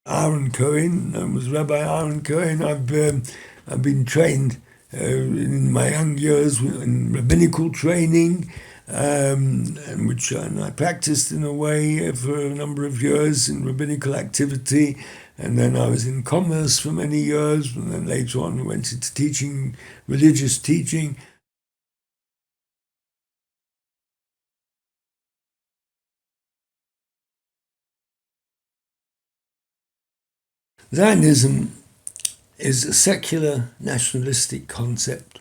Aaron Cohen. I was Rabbi Aaron Cohen. I've been trained in my young years in rabbinical training, and I practiced in a way for a number of years in rabbinical activity. And then I was in commerce for many years, and then later on I went into teaching, religious teaching. Zionism is a secular nationalistic concept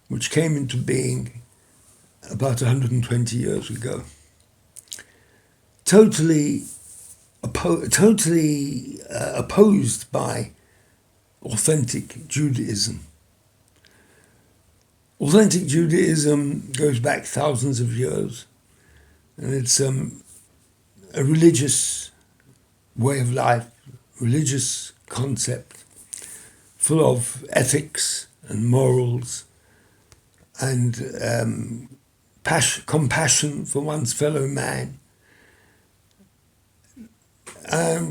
which came into being about 120 years ago. Totally opposed by authentic Judaism. Authentic Judaism goes back thousands of years, and it's a religious way of life, religious concept, full of ethics and morals and compassion for one's fellow man.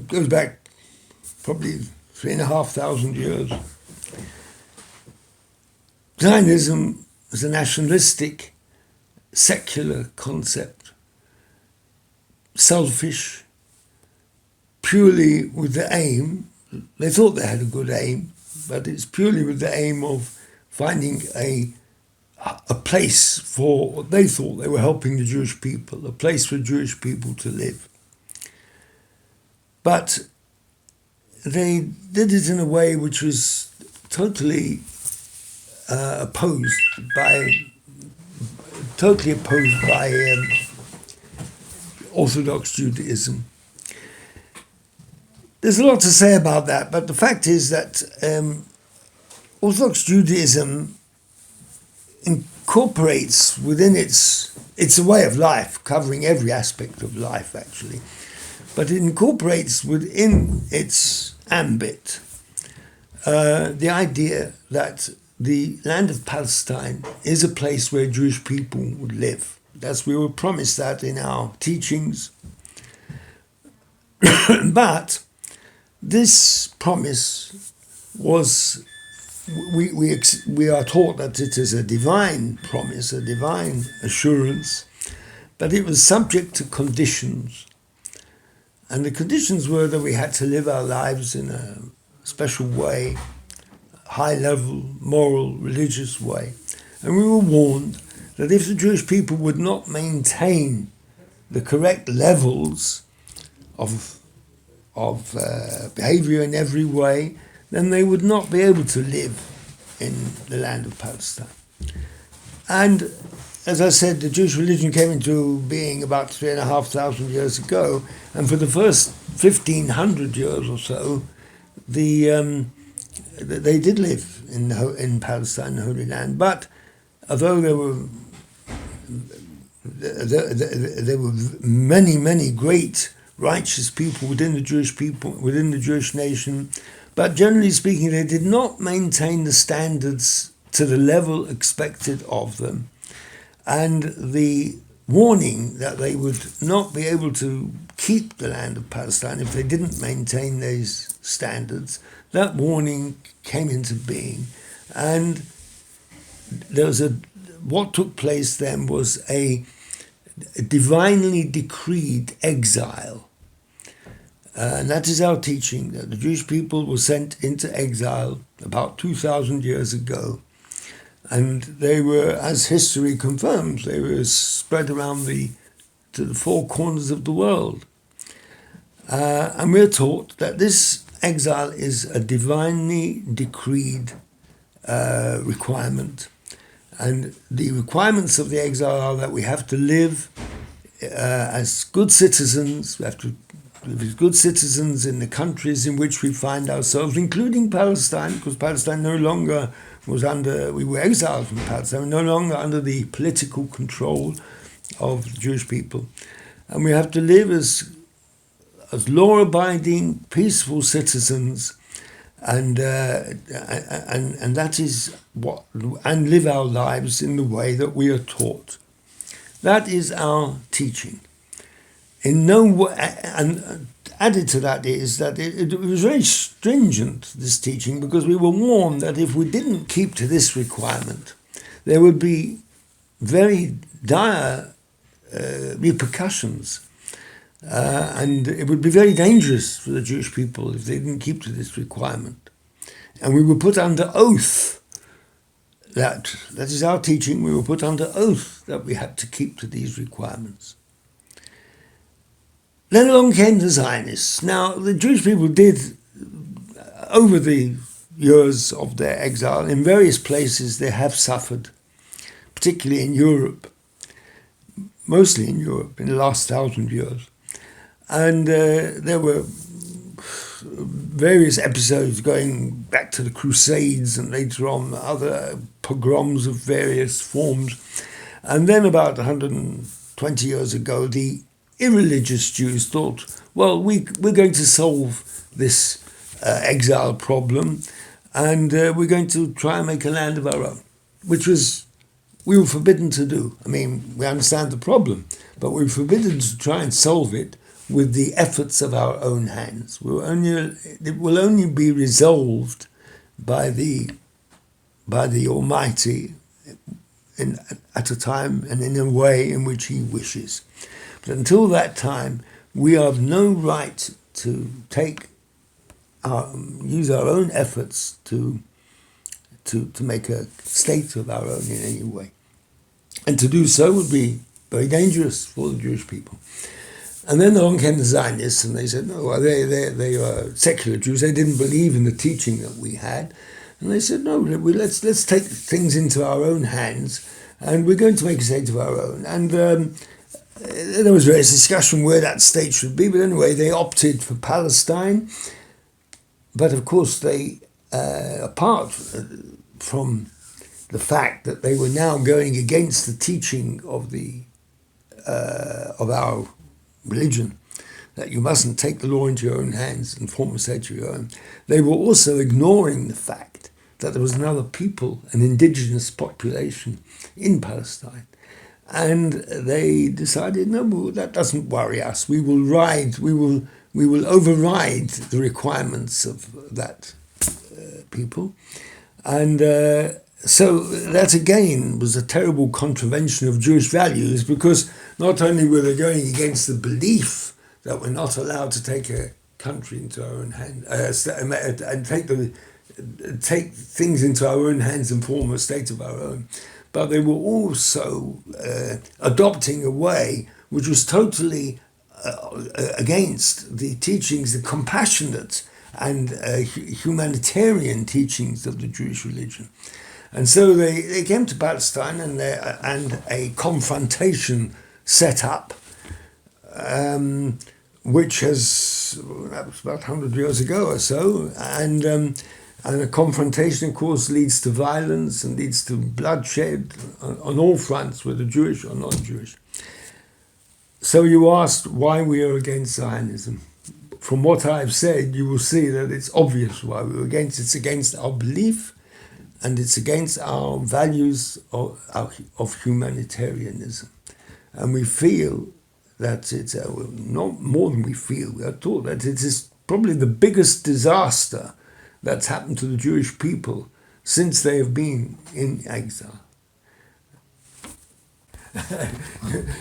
Goes back probably 3,500 years. Zionism is a nationalistic, secular concept, selfish, purely with the aim, they thought they had a good aim, but it's purely with the aim of finding a place for what they thought they were helping the Jewish people, a place for Jewish people to live. But they did it in a way which was totally opposed by Orthodox Judaism. There's a lot to say about that, but the fact is that Orthodox Judaism incorporates within it's a way of life, covering every aspect of life actually, but it incorporates within its ambit the idea that the land of Palestine is a place where Jewish people would live. We were promised that in our teachings. But this promise was, we are taught that it is a divine promise, a divine assurance, but it was subject to conditions. And the conditions were that we had to live our lives in a special way, high-level, moral, religious way. And we were warned that if the Jewish people would not maintain the correct levels of behavior in every way, then they would not be able to live in the land of Palestine. And as I said, the Jewish religion came into being about 3,500 years ago, and for the first 1,500 years or so, they did live in Palestine, the Holy Land. But although there were many great righteous people within the Jewish nation, but generally speaking, they did not maintain the standards to the level expected of them. And the warning that they would not be able to keep the land of Palestine if they didn't maintain these standards, that warning came into being. And what took place then was a divinely decreed exile. And that is our teaching, that the Jewish people were sent into exile about 2,000 years ago. And they were, as history confirms, they were spread around to the four corners of the world. And we're taught that this exile is a divinely decreed requirement. And the requirements of the exile are that we have to live as good citizens. We have to live as good citizens in the countries in which we find ourselves, including Palestine, because Palestine no longer we were exiled from Palestine, no longer under the political control of the Jewish people. And we have to live as law-abiding, peaceful citizens, and that is and live our lives in the way that we are taught. That is our teaching. In no way, and added to that is that it was very stringent, this teaching, because we were warned that if we didn't keep to this requirement, there would be very dire repercussions. And it would be very dangerous for the Jewish people if they didn't keep to this requirement. And we were put under oath that is our teaching, we were put under oath that we had to keep to these requirements. Then along came the Zionists. Now, the Jewish people did, over the years of their exile, in various places they have suffered, particularly in Europe, mostly in Europe, in the last 1,000 years. And there were various episodes going back to the Crusades and later on other pogroms of various forms. And then about 120 years ago, the irreligious Jews thought, well, we're going to solve this exile problem and we're going to try and make a land of our own, which we were forbidden to do. I mean, we understand the problem, but we were forbidden to try and solve it with the efforts of our own hands. It will only be resolved by the Almighty at a time and in a way in which He wishes. But until that time, we have no right to use our own efforts to make a state of our own in any way. And to do so would be very dangerous for the Jewish people. And then along came the Zionists, and they said, no, well, they are secular Jews. They didn't believe in the teaching that we had. And they said, no, let's take things into our own hands, and we're going to make a state of our own. And there was various discussion where that state should be, but anyway, they opted for Palestine. But of course, they, apart from the fact that they were now going against the teaching of our religion, that you mustn't take the law into your own hands and form a state of your own, they were also ignoring the fact that there was another people, an indigenous population in Palestine. And they decided, no, that doesn't worry us. We will override the requirements of that people. And so that again was a terrible contravention of Jewish values, because not only were they going against the belief that we're not allowed to take a country into our own hands and take things into our own hands and form a state of our own, but they were also adopting a way which was totally against the teachings, the compassionate and humanitarian teachings of the Jewish religion. And so they came to Palestine, and a confrontation set up, which that was about 100 years ago or so, and a confrontation, of course, leads to violence and leads to bloodshed on all fronts, whether Jewish or non-Jewish. So you asked why we are against Zionism. From what I've said, you will see that it's obvious why we're against. It's against our belief, and it's against our values of humanitarianism. And we feel that it's, not more than we feel, we are taught that it is probably the biggest disaster that's happened to the Jewish people since they have been in exile.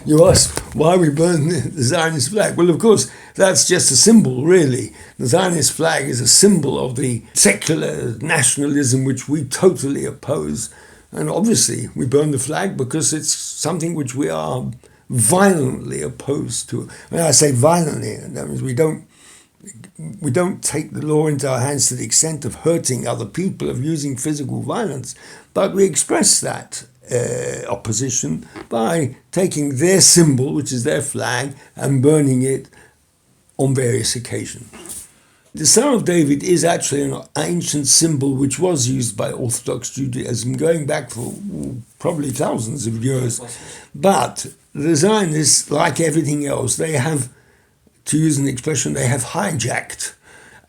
You ask why we burn the Zionist flag. Well, of course, that's just a symbol, really. The Zionist flag is a symbol of the secular nationalism which we totally oppose. And obviously, we burn the flag because it's something which we are violently opposed to. When I say violently, that means we don't take the law into our hands to the extent of hurting other people, of using physical violence, but we express that opposition by taking their symbol, which is their flag, and burning it on various occasions. The Star of David is actually an ancient symbol which was used by Orthodox Judaism going back for probably thousands of years. But the Zionists, like everything else, they have, to use an expression, they have hijacked,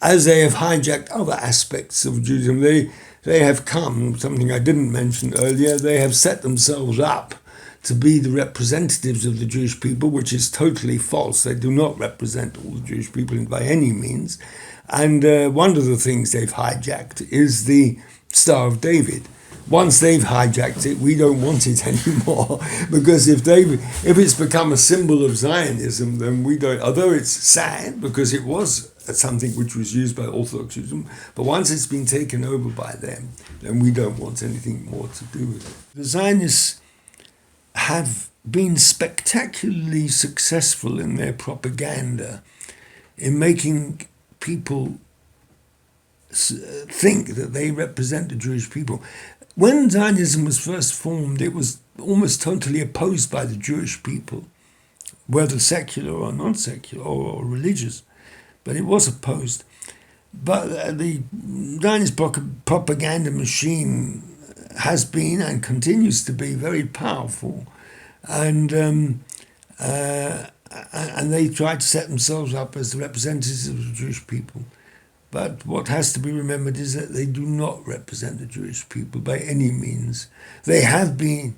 as they have hijacked other aspects of Judaism. They have come, something I didn't mention earlier, they have set themselves up to be the representatives of the Jewish people, which is totally false. They do not represent all the Jewish people by any means. And one of the things they've hijacked is the Star of David. Once they've hijacked it, we don't want it anymore, because if it's become a symbol of Zionism, then we don't. Although it's sad because it was something which was used by Orthodox Judaism, but once it's been taken over by them, then we don't want anything more to do with it. The Zionists have been spectacularly successful in their propaganda in making people think that they represent the Jewish people. When Zionism was first formed, it was almost totally opposed by the Jewish people, whether secular or non-secular or religious, but it was opposed. But the Zionist propaganda machine has been and continues to be very powerful, and they try to set themselves up as the representatives of the Jewish people. But what has to be remembered is that they do not represent the Jewish people by any means. They've been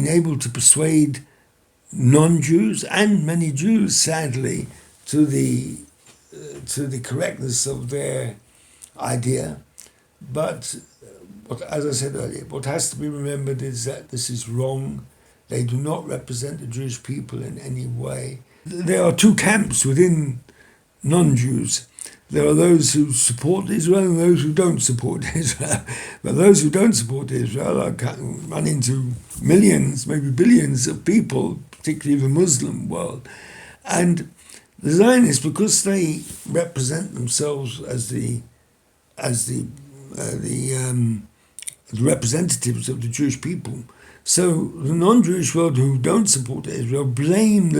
able to persuade non-Jews and many Jews, sadly, to the correctness of their idea. But as I said earlier, what has to be remembered is that this is wrong. They do not represent the Jewish people in any way. There are two camps within non-Jews. There are those who support Israel and those who don't support Israel. But those who don't support Israel run into millions, maybe billions of people, particularly the Muslim world. And the Zionists, because they represent themselves as the representatives of the Jewish people, so the non-Jewish world who don't support Israel blame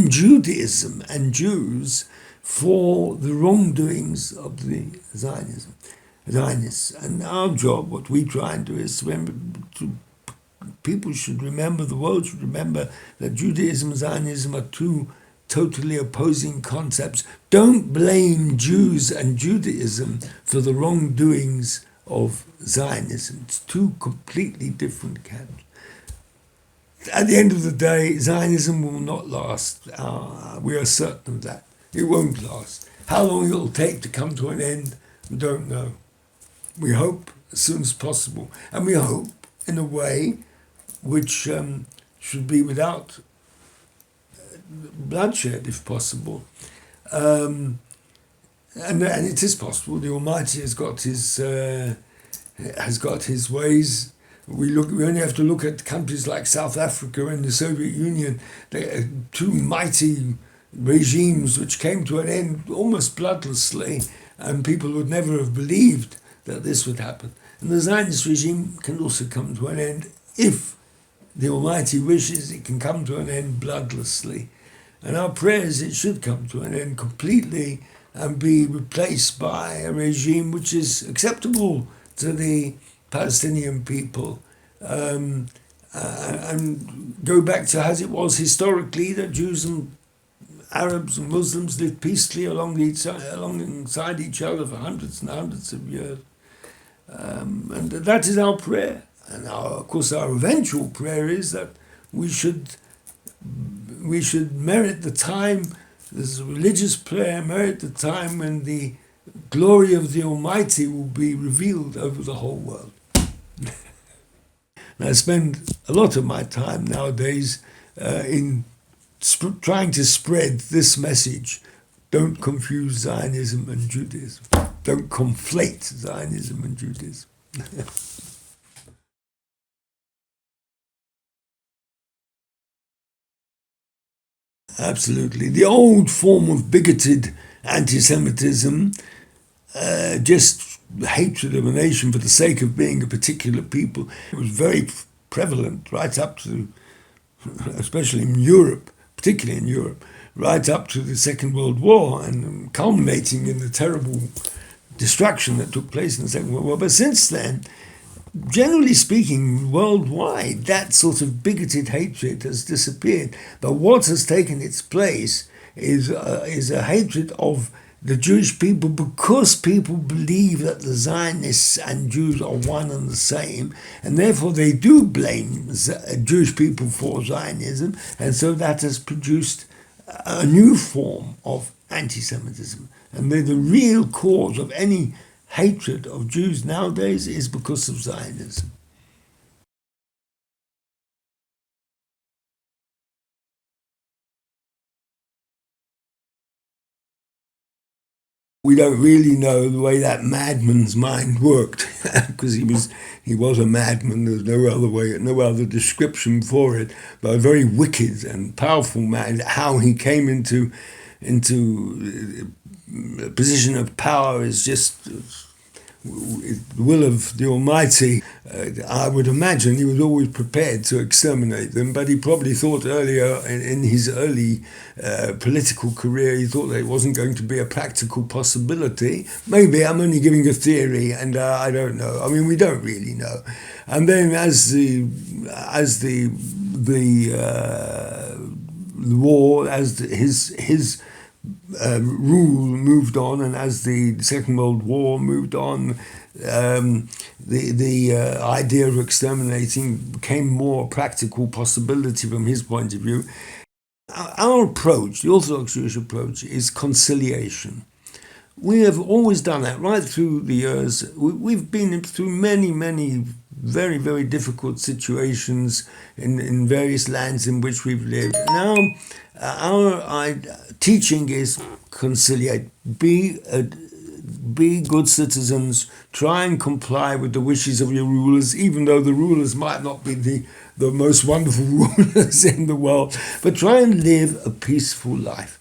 Judaism and Jews for the wrongdoings of the Zionists. And our job, what we try and do, is people should remember, the world should remember that Judaism and Zionism are two totally opposing concepts. Don't blame Jews and Judaism for the wrongdoings of Zionism. It's two completely different camps. At the end of the day, Zionism will not last. We are certain of that. It won't last. How long it will take to come to an end, we don't know. We hope as soon as possible. And we hope in a way which should be without bloodshed, if possible. And it is possible. The Almighty has got his ways. We only have to look at countries like South Africa and the Soviet Union. They are two mighty regimes which came to an end almost bloodlessly, and people would never have believed that this would happen. And the Zionist regime can also come to an end if the Almighty wishes. It can come to an end bloodlessly. And our prayer is it should come to an end completely and be replaced by a regime which is acceptable to the Palestinian people, and go back to as it was historically, that Jews and Arabs and Muslims lived peacefully alongside each other for hundreds and hundreds of years. And that is our prayer. And of course our eventual prayer is that we should merit the time, this is a religious prayer, merit the time when the glory of the Almighty will be revealed over the whole world. And I spend a lot of my time nowadays in trying to spread this message. Don't confuse Zionism and Judaism. Don't conflate Zionism and Judaism. Absolutely. The old form of bigoted anti-Semitism, just hatred of a nation for the sake of being a particular people, it was very prevalent right up to, especially in Europe, particularly in Europe, right up to the Second World War, and culminating in the terrible destruction that took place in the Second World War. But since then, generally speaking, worldwide, that sort of bigoted hatred has disappeared. But what has taken its place is a hatred of the Jewish people, because people believe that the Zionists and Jews are one and the same, and therefore they do blame Jewish people for Zionism, and so that has produced a new form of anti-Semitism. And the real cause of any hatred of Jews nowadays is because of Zionism. We don't really know the way that madman's mind worked, because he was a madman. There's no other description for it, but a very wicked and powerful man. How he came into a position of power is just the will of the Almighty. I would imagine he was always prepared to exterminate them, but he probably thought earlier in his early political career, he thought that it wasn't going to be a practical possibility. Maybe I'm only giving a theory, and I don't know. I mean, we don't really know. And then as the war, as his rule moved on, and as the Second World War moved on, the idea of exterminating became more a practical possibility from his point of view. Our approach, the Orthodox Jewish approach, is conciliation. We have always done that right through the years. We've been through many very, very difficult situations in various lands in which we've lived. Now, our teaching is conciliate, be good citizens, try and comply with the wishes of your rulers, even though the rulers might not be the most wonderful rulers in the world, but try and live a peaceful life.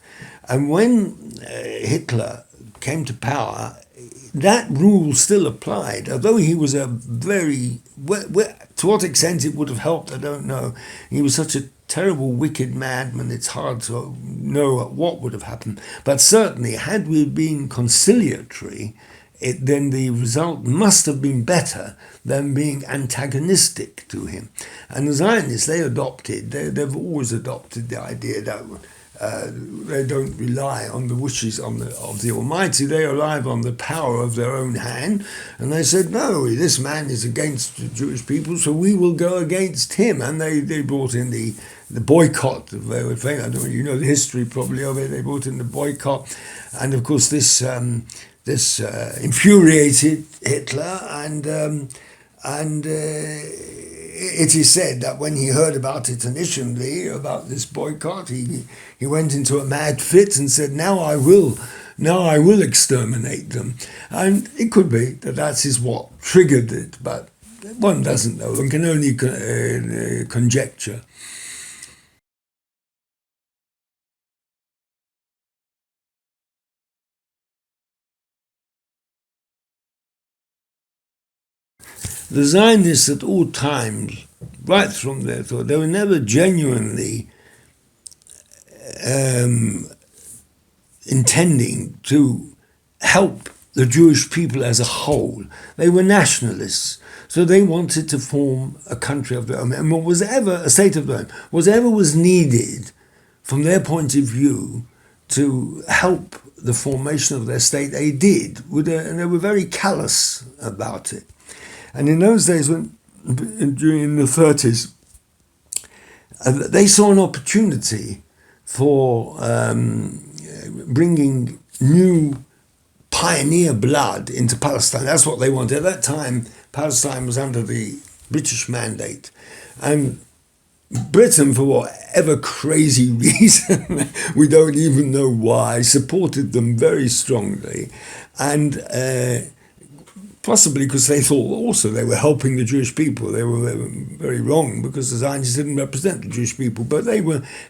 And when Hitler came to power, that rule still applied, although he was a very, to what extent it would have helped, I don't know. He was such a terrible, wicked madman, it's hard to know what would have happened. But certainly, had we been conciliatory, then the result must have been better than being antagonistic to him. And the Zionists, they've always adopted the idea that they don't rely on the wishes of the Almighty, they rely on the power of their own hand. And they said, no, this man is against the Jewish people, so we will go against him. And they brought in the boycott. They were famous. I don't know, you know the history probably of it. They brought in the boycott. And of course this infuriated Hitler, and it is said that when he heard about it initially, about this boycott, he went into a mad fit and said, now I will exterminate them. And it could be that is what triggered it, but one doesn't know. One can only conjecture. The Zionists at all times, right from their thought, they were never genuinely intending to help the Jewish people as a whole. They were nationalists, so they wanted to form a country of their own, and a state of their own, whatever was needed from their point of view to help the formation of their state, they did, and they were very callous about it. And in those days, during the 30s, they saw an opportunity for bringing new pioneer blood into Palestine. That's what they wanted. At that time, Palestine was under the British mandate. And Britain, for whatever crazy reason, we don't even know why, supported them very strongly. And possibly because they thought also they were helping the Jewish people. They were very wrong, because the Zionists didn't represent the Jewish people, but they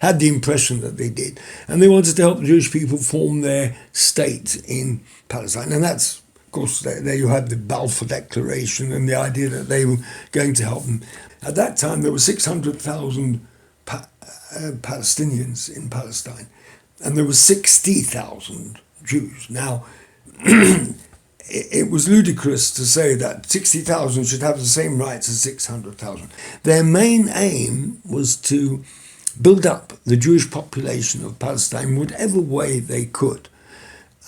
had the impression that they did. And they wanted to help the Jewish people form their state in Palestine. And that's, of course, there you have the Balfour Declaration and the idea that they were going to help them. At that time, there were 600,000 Palestinians in Palestine, and there were 60,000 Jews. Now, it was ludicrous to say that 60,000 should have the same rights as 600,000. Their main aim was to build up the Jewish population of Palestine in whatever way they could.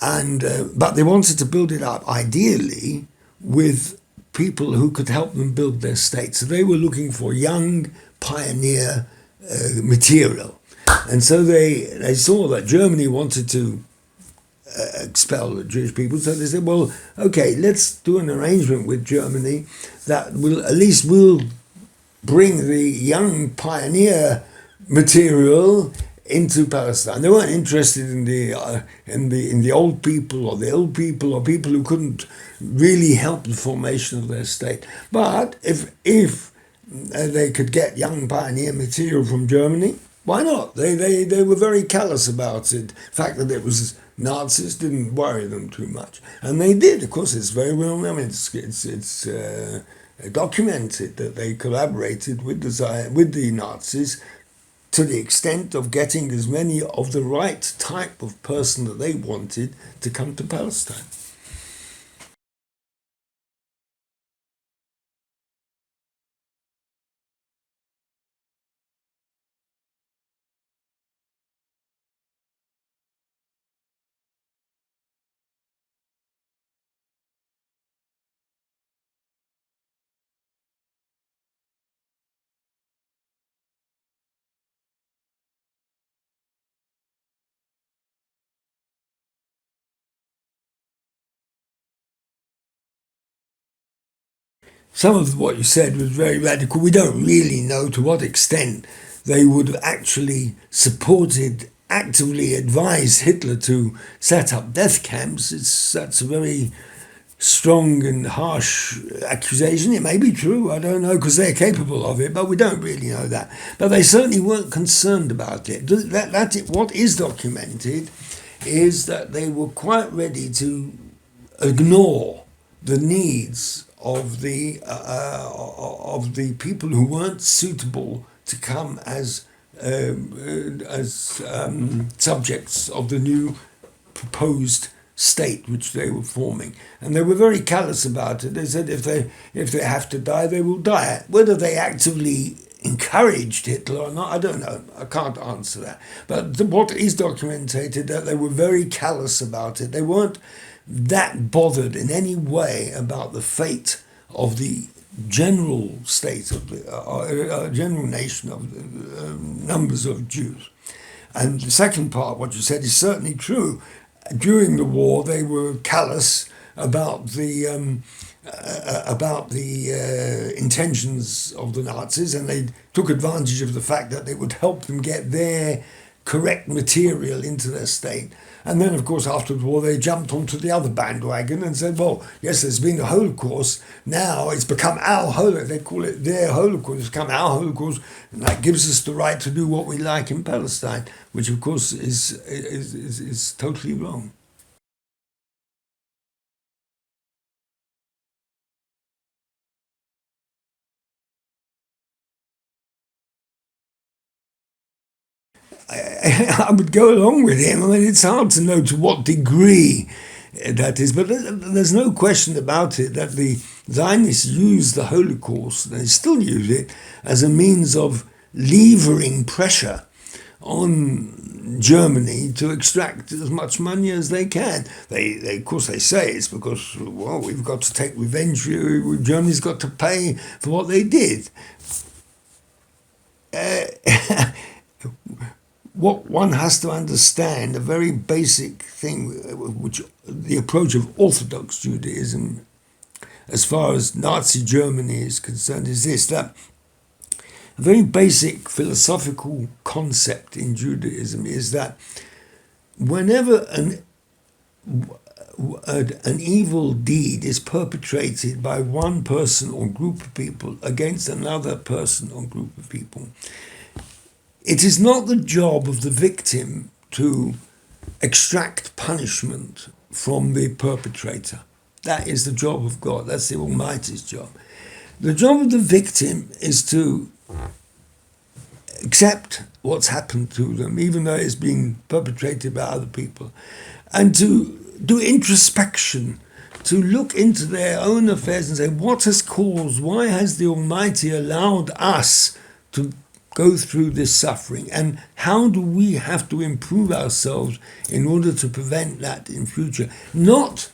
and but they wanted to build it up ideally with people who could help them build their state. So they were looking for young pioneer material, and so they saw that Germany wanted to expel the Jewish people. So they said, well, okay, let's do an arrangement with Germany that will at least will bring the young pioneer material into Palestine. They weren't interested in the old people or the old people or people who couldn't really help the formation of their state. But if they could get young pioneer material from Germany, why not? They were very callous about it. The fact that it was Nazis didn't worry them too much, and they did. Of course, it's very well known. It's documented that they collaborated with the Nazis to the extent of getting as many of the right type of person that they wanted to come to Palestine. Some of what you said was very radical. We don't really know to what extent they would have actually supported, actively advised Hitler to set up death camps. That's a very strong and harsh accusation. It may be true, I don't know, because they're capable of it, but we don't really know that. But they certainly weren't concerned about it. What is documented is that they were quite ready to ignore the needs of the people who weren't suitable to come as subjects of the new proposed state which they were forming, and they were very callous about it. They said if they have to die, they will die. Whether they actively encouraged Hitler or not, I don't know. I can't answer that. But what is documented that they were very callous about it. They weren't that bothered in any way about the fate of the general state of the general nation of the numbers of Jews. And the second part, what you said, is certainly true. During the war, they were callous about the intentions of the Nazis, and they took advantage of the fact that it would help them get their correct material into their state. And then, of course, after the war, they jumped onto the other bandwagon and said, well, yes, there's been a Holocaust. Now it's become our Holocaust. They call it their Holocaust. It's become our Holocaust. And that gives us the right to do what we like in Palestine, which, of course, is totally wrong. I would go along with him. I mean, it's hard to know to what degree that is, but there's no question about it that the Zionists used the Holocaust, they still use it, as a means of levering pressure on Germany to extract as much money as they can. They of course, they say it's because, well, we've got to take revenge. Germany's got to pay for what they did. What one has to understand, a very basic thing, which the approach of Orthodox Judaism, as far as Nazi Germany is concerned, is this, that a very basic philosophical concept in Judaism is that whenever an evil deed is perpetrated by one person or group of people against another person or group of people, it is not the job of the victim to extract punishment from the perpetrator. That is the job of God. That's the Almighty's job. The job of the victim is to accept what's happened to them, even though it's been perpetrated by other people, and to do introspection, to look into their own affairs and say, what has caused, why has the Almighty allowed us to go through this suffering, and how do we have to improve ourselves in order to prevent that in future? Not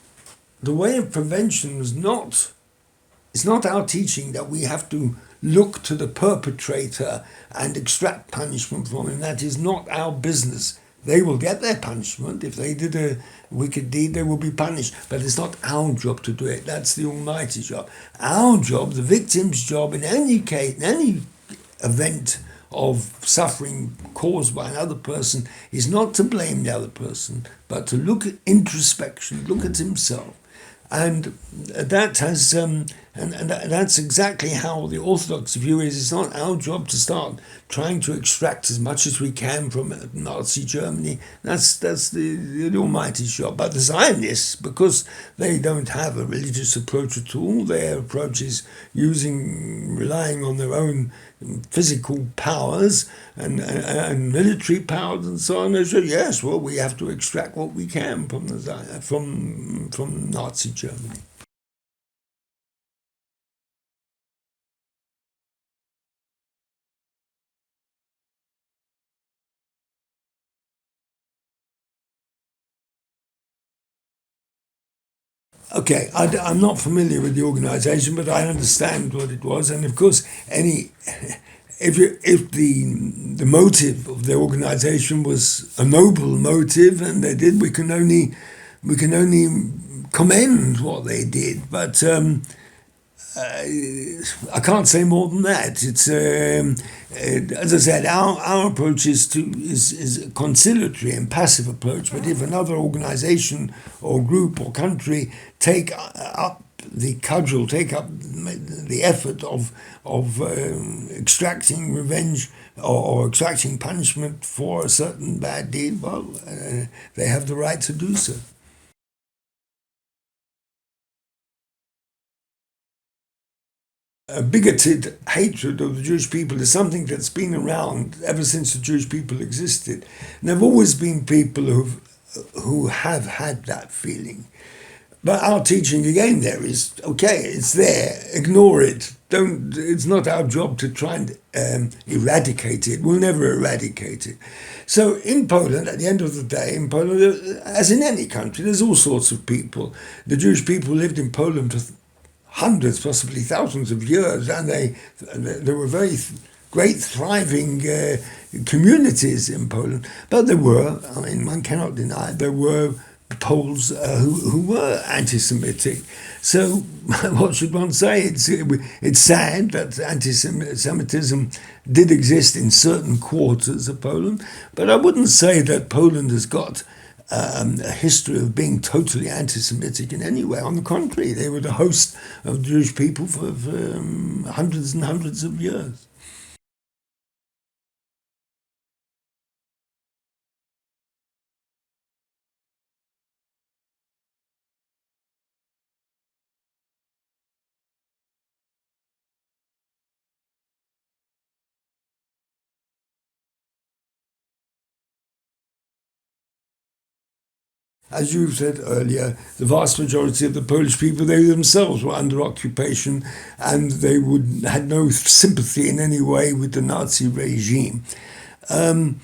the way of prevention is not. It's not our teaching that we have to look to the perpetrator and extract punishment from him. That is not our business. They will get their punishment. If they did a wicked deed, they will be punished. But it's not our job to do it. That's the Almighty's job. Our job, the victim's job, in any case, in any event of suffering caused by another person, is not to blame the other person, but to look at introspection, look at himself. And that has, and that's exactly how the Orthodox view is. It's not our job to start trying to extract as much as we can from Nazi Germany. That's the Almighty's job. But the Zionists, because they don't have a religious approach at all, their approach is relying on their own physical powers and military powers and so on. They say, yes, well, we have to extract what we can from from Nazi Germany. Okay, I'm not familiar with the organisation, but I understand what it was, and of course, if the motive of the organisation was a noble motive, and they did, we can only commend what they did, but I can't say more than that. It's as I said, our approach is a conciliatory and passive approach. But if another organisation or group or country take up the cudgel, take up the effort of extracting revenge or extracting punishment for a certain bad deed, well, they have the right to do so. A bigoted hatred of the Jewish people is something that's been around ever since the Jewish people existed. And there have always been people who have had that feeling. But our teaching again there is, okay, it's there, ignore it. It's not our job to try and eradicate it. We'll never eradicate it. So in Poland, at the end of the day, in Poland, as in any country, there's all sorts of people. The Jewish people lived in Poland for hundreds, possibly thousands of years, and they were very great, thriving communities in Poland. But there were, I mean, one cannot deny, there were Poles who were anti-Semitic. So what should one say? It's sad that anti-Semitism did exist in certain quarters of Poland, but I wouldn't say that Poland has got a history of being totally anti-Semitic in any way. On the contrary, they were the host of Jewish people for hundreds and hundreds of years. As you said earlier, the vast majority of the Polish people, they themselves were under occupation, and they had no sympathy in any way with the Nazi regime. The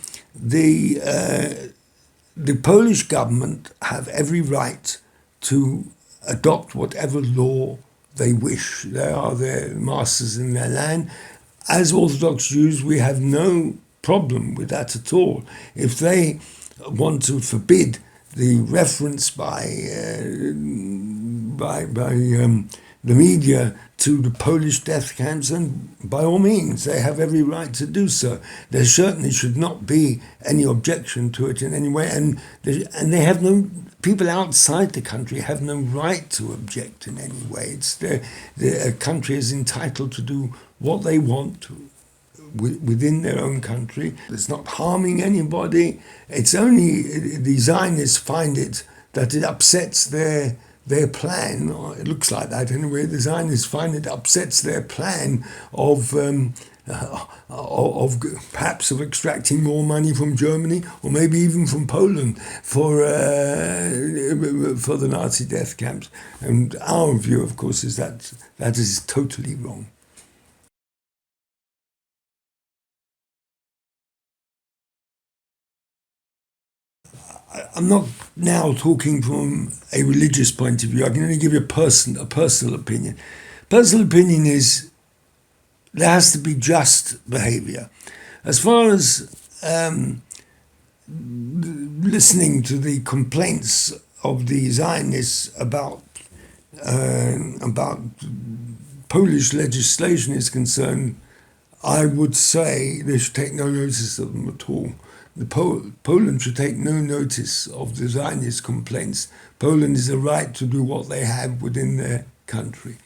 Polish government have every right to adopt whatever law they wish. They are their masters in their land. As Orthodox Jews, we have no problem with that at all. If they want to forbid the reference by the media to the Polish death camps, and by all means, they have every right to do so. There certainly should not be any objection to it in any way, and they have no, people outside the country have no right to object in any way. The country is entitled to do what they want to within their own country. It's not harming anybody. It's only the Zionists find it that it upsets their plan, or it looks like that anyway. The Zionists find it upsets their plan of perhaps of extracting more money from Germany, or maybe even from Poland for the Nazi death camps. And our view, of course, is that is totally wrong. I'm not now talking from a religious point of view. I can only give you a personal opinion. Personal opinion is there has to be just behavior. As far as listening to the complaints of the Zionists about Polish legislation is concerned, I would say they should take no notice of them at all. Poland should take no notice of the Zionist complaints. Poland is the right to do what they have within their country.